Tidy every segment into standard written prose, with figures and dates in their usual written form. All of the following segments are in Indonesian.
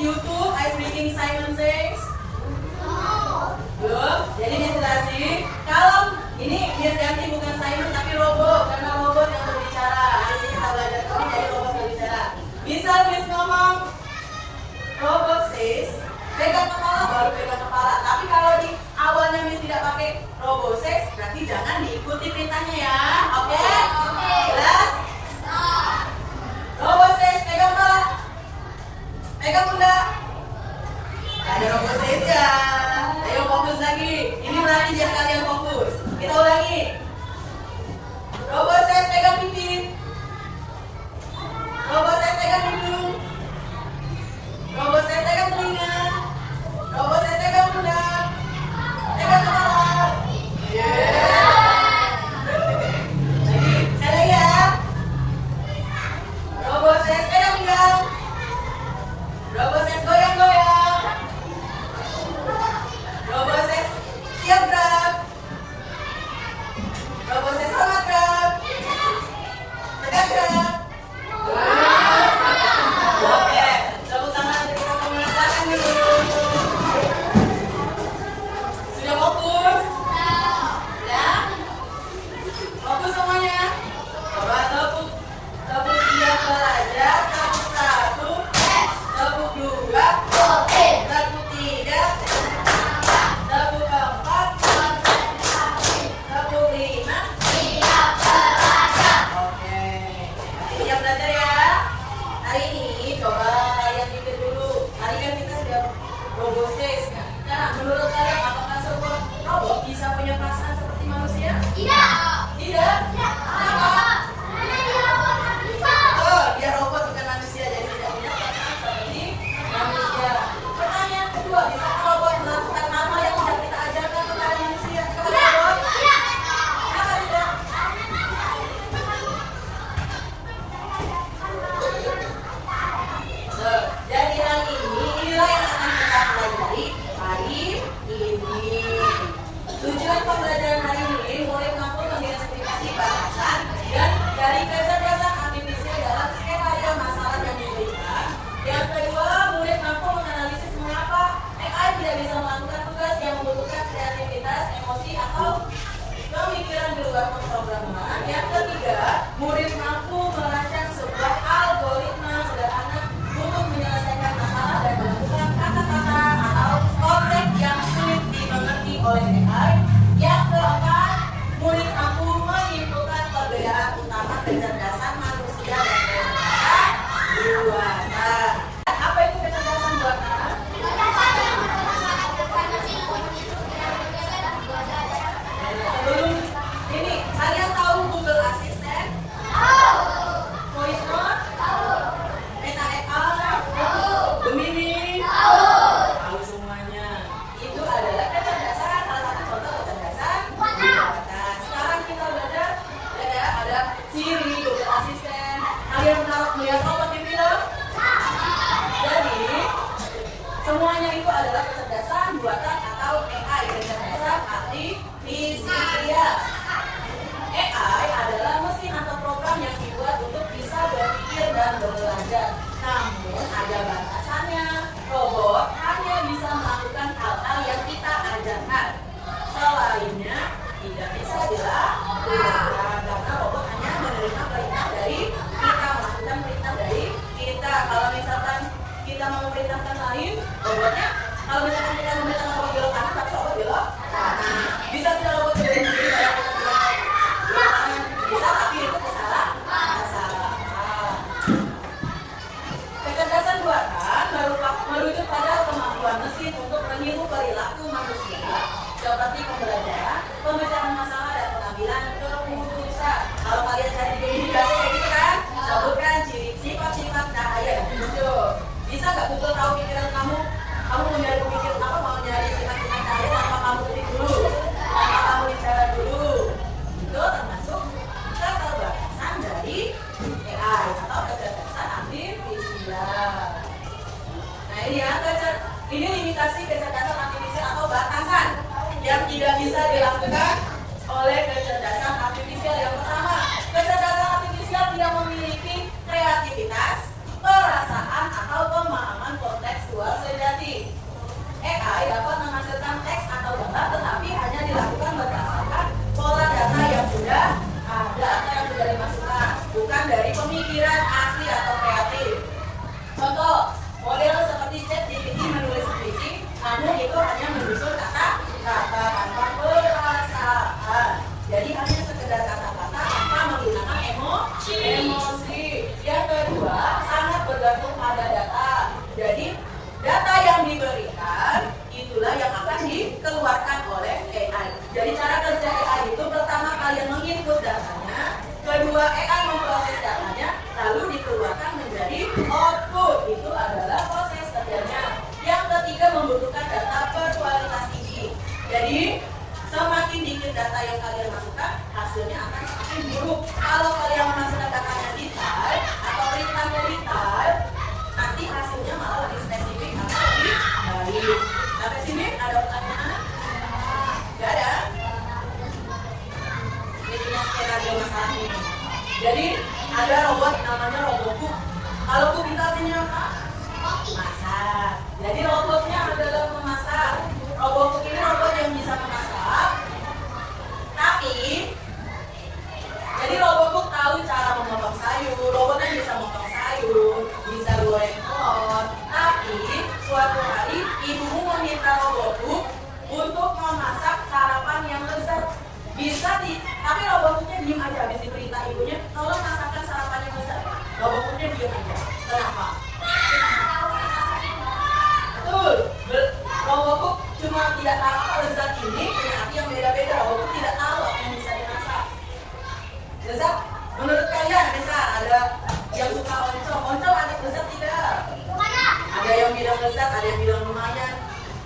YouTube Ice Breaking Simon Says? Belum. Jadi Miss jelasin. Kalau ini Miss ganti bukan Simon tapi robot, karena robot yang berbicara. Hari ini kita belajar ini dari robot berbicara. Bisa Miss ngomong? Robot says, pegang kepala baru pegang kepala. Tapi kalau di awalnya Miss tidak pakai robot says, berarti jangan diikuti perintahnya ya. Oke? Jelas? Robot says, pegang kepala. Pegang bunda. Gak ada robot says ya. Ayo fokus lagi. Ini berarti biar kalian fokus. Kita ulangi. Robot says, pegang pipi. Robot says, pegang hidung. Robot says, pegang telinga. Robot says, pegang pundak. Pegang kepala. Lagi, saya lagi ya. Robot says, pegang pinggang. Robot says, goyang-goyang. Robot says, siap gerak. Robot says, selamat gerak. Tegak gerak. Oke, tepuk tangan untuk kita semua. Silakan dulu. Sudah fokus? Ya? Fokus semuanya? Coba tepuk. Tepuk siap belajar. Tepuk 1. Tepuk 2. Tepuk 3. Tepuk 4. Tepuk 5. Oke. Siap belajar ya? Hari ini coba kalian pikir dulu. Tadi kan kita sudah robot says. Nah, menurut kalian apakah sebuah robot bisa punya perasaan seperti manusia? Tidak? Kenapa? Oh, dia robot bukan manusia, jadi tidak punya perasaan seperti manusia. Pertanyaan kedua, bisa robot melakukan hal yang tidak kita ajarkan kepada manusia? Kepada robot? Kenapa tidak? Jadi hari ini, inilah yang akan kita pelajari hari ini. Tujuan pembelajaran hari ini, murid mampu mengidentifikasi batasan dan dari kecerdasan artifisial dalam skenario masalah yang diberikan. Yang kedua, murid mampu menganalisis mengapa AI tidak bisa melakukan tugas yang membutuhkan kreativitas, emosi, atau pemikiran di luar pemrograman. Yang ketiga, murid mampu merancang sebuah algoritma sederhana untuk menyelesaikan masalah dan melakukan kata-kata atau konsep yang sulit dimengerti oleh AI. Yang keempat, murid mampu menyimpulkan perbedaan utama kecerdasan manusia dan kecerdasan buatan. Apa itu kecerdasan buatan? Sebelum ini, kalian tahu Google Assistant? Voice Note? Meta AI? Gemini? Tahu semuanya. Itu adalah kecerdasan, salah satu contoh kecerdasan buatan. Sekarang kita belajar ada Siri, Google Assistant. Kalian pernah melihat robot di film? Jadi semuanya itu adalah kecerdasan buatan atau AI, kecerdasan artifisial. AI adalah mesin atau program yang dibuat untuk bisa berpikir dan belajar. Namun ada batasannya. Robot hanya bisa melakukan hal-hal yang kita ajarkan. Selainnya tidak bisa dilakukan karena robot hanya menerima perintah dari kita, melakukan perintah dari kita. Kalau misalkan kita mau memerintahkan lain, robotnya, kalau misalkan kita memerintahkan robot belok kanan, tapi robot belok kanan. Bisa tidak robot belok kiri kayak kita belok kanan? Bisa, tapi itu kesalahan. Kecerdasan buatan merujuk pada kemampuan mesin untuk meniru perilaku manusia seperti pembelajaran, pemecahan masalah, dan pengambilan keputusan. Kalau kalian cari di Google biasa kayak gitu kan, sebutkan sifat-sifat cahaya yang muncul. Bisa nggak Google tahu pikiran kamu? Kamu mau nyari pikir apa? Mau nyari sifat-sifat cahaya tanpa kamu ketik dulu, tanpa kamu bicara dulu. Itu termasuk keterbatasan dari AI atau kecerdasan artifisial. Nah ini ya, ini limitasi kecerdasan artifisial atau batasan yang tidak bisa dilakukan oleh kecerdasan artifisial. Yang pertama, kecerdasan artifisial tidak memiliki kreativitas, perasaan, atau pemahaman kontekstual Jadi ada robot namanya Robot. Kalau Cook itu artinya apa? Masak. Jadi robotnya adalah memasak. Robot ini robot yang bisa memasak. Tapi jadi robot tahu cara memotong sayur. Robotnya bisa motong sayur, bisa goreng telur. Tapi suatu hari ibumu meminta robot untuk memasak sarapan yang lezat. Tapi robotnya diem aja habis diperintah ibunya, tolong masakkan sarapan yang lezat. Robotnya diem aja. Kenapa? Betul. Robot cuma tidak tahu lezat ini punya arti yang beda-beda. Robot tidak tahu apa yang bisa dimasak. Lezat? Menurut kalian bisa ada yang suka oncom? Oncom ada lezat tidak? Ada yang bilang lezat, ada yang bilang lumayan,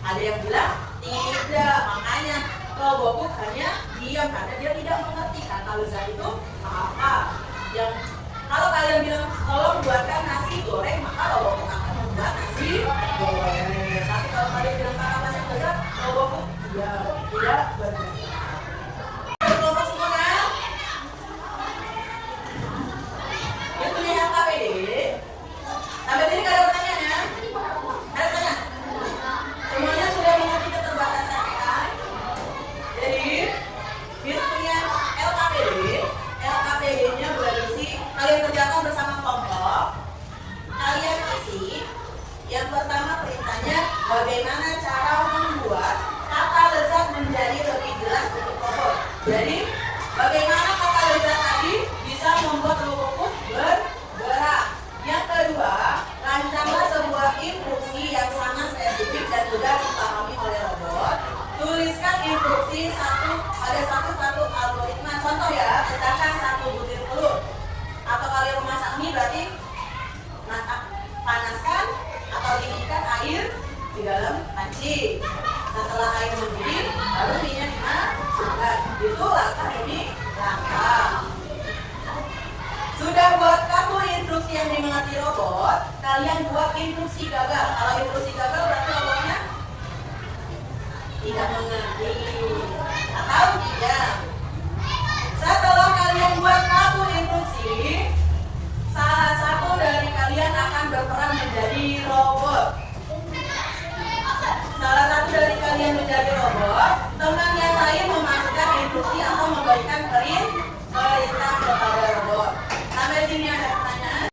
ada yang bilang tidak. Makanya Robot hanya diam karena dia tidak mengerti kata lezat itu apa. Yang kalau kalian bilang tolong buatkan nasi goreng, maka Robot akan membuat nasi goreng. Tapi kalau kalian bilang sarapan yang lezat, Robot tidak benar. Kelompok semua kan? Itu yang KPD. Sampai sini ada pertanyaan ya? Ada pertanyaan? Semuanya sudah mengerti keterbatasan AI? Jadi, biasanya LKPD-nya berisi kalian kerjakan bersama kelompok. Kalian isi. Yang pertama perintahnya bagaimana cara membuat kata lezat menjadi lebih jelas untuk robot. Jadi, bagaimana kata lezat tadi bisa membuat robot bergerak. Yang kedua, rancanglah sebuah instruksi yang sangat spesifik dan mudah dipahami oleh robot. Tuliskan instruksi ada satu algoritma. Contoh ya, sedangkan 1 butir telur. Atau kalian memasak mie berarti panaskan atau dinginkan air di dalam panci. Setelah air mendidih, baru mie-nya dimasukkan. Itu langkah ini langkah. Sudah buat kamu instruksi yang dimengerti robot, kalian buat instruksi gagal. Kalau instruksi gagal berarti robotnya tidak mengerti atau tidak. Setelah kalian buat satu instruksi, salah satu dari kalian akan berperan menjadi robot. Salah satu dari kalian menjadi robot, teman yang lain memasukkan instruksi atau memberikan perintah kepada robot. Sampai sini ada pertanyaan?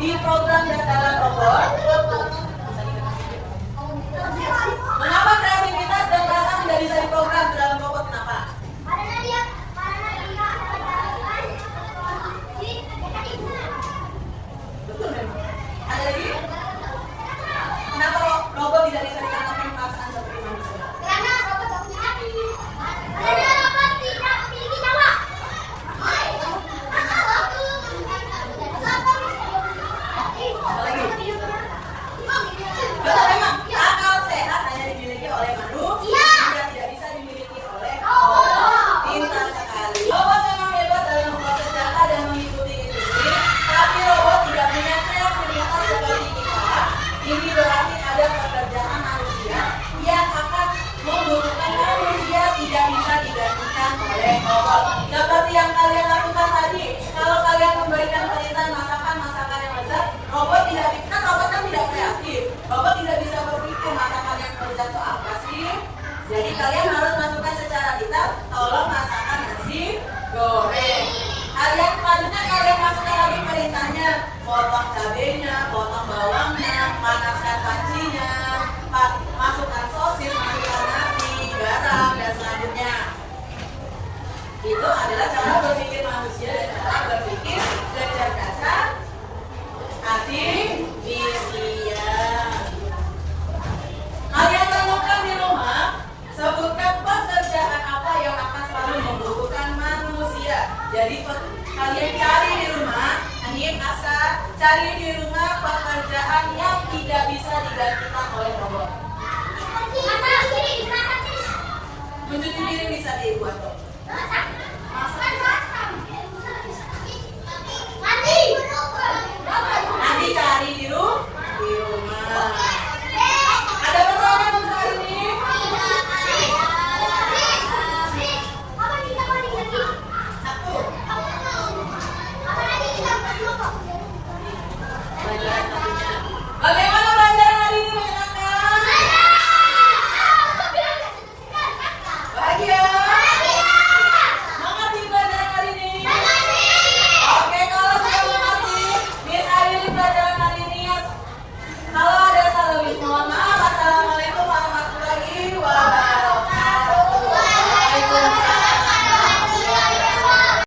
diprogram dalam robot. Mengapa kreativitas dan perasaan tidak bisa diprogram ke dalam robot? Kenapa? Betul memang. Ada lagi? Kenapa robot tidak bisa ditanamkan perasaan seperti manusia? Karena robot tidak punya hati. Karena robot tidak memiliki nyawa. Apa lagi? Betul memang. Akal sehat hanya dimiliki oleh manusia, tidak bisa dimiliki oleh robot. Pintar sekali. Robot memang hebat dalam memproses data dan mengikuti instruksi, tapi robot tidak punya kreativitas seperti kita. Ini berarti ada pekerjaan manusia yang akan membutuhkan manusia tidak bisa digantikan oleh robot. Seperti yang kalian lakukan tadi, kalau kalian memberikan perintah masakan yang lezat, robot tidak tidak kreatif. Robot tidak bisa berpikir masakan yang lezat itu apa sih? Jadi kalian harus masukkan secara detail, tolong masakan nasi goreng. Selanjutnya kalian masukkan lagi perintahnya, potong cabenya, potong bawangnya, panaskan pancinya, masukkan sosis, masukkan nasi, garam, dan selanjutnya. Itu adalah cara berpikir manusia dan cara berpikir kecerdasan artifisial. Kalian temukan di rumah, sebutkan pekerjaan apa yang akan selalu membutuhkan manusia. Jadi kalian cari di rumah, Anik, Asa, cari di rumah pekerjaan yang tidak bisa digantikan oleh robot. Mencuci piring bisa dibuat kok. Nanti cari di rumah. Ada pertanyaan untuk hari ini? Satu. Bagaimana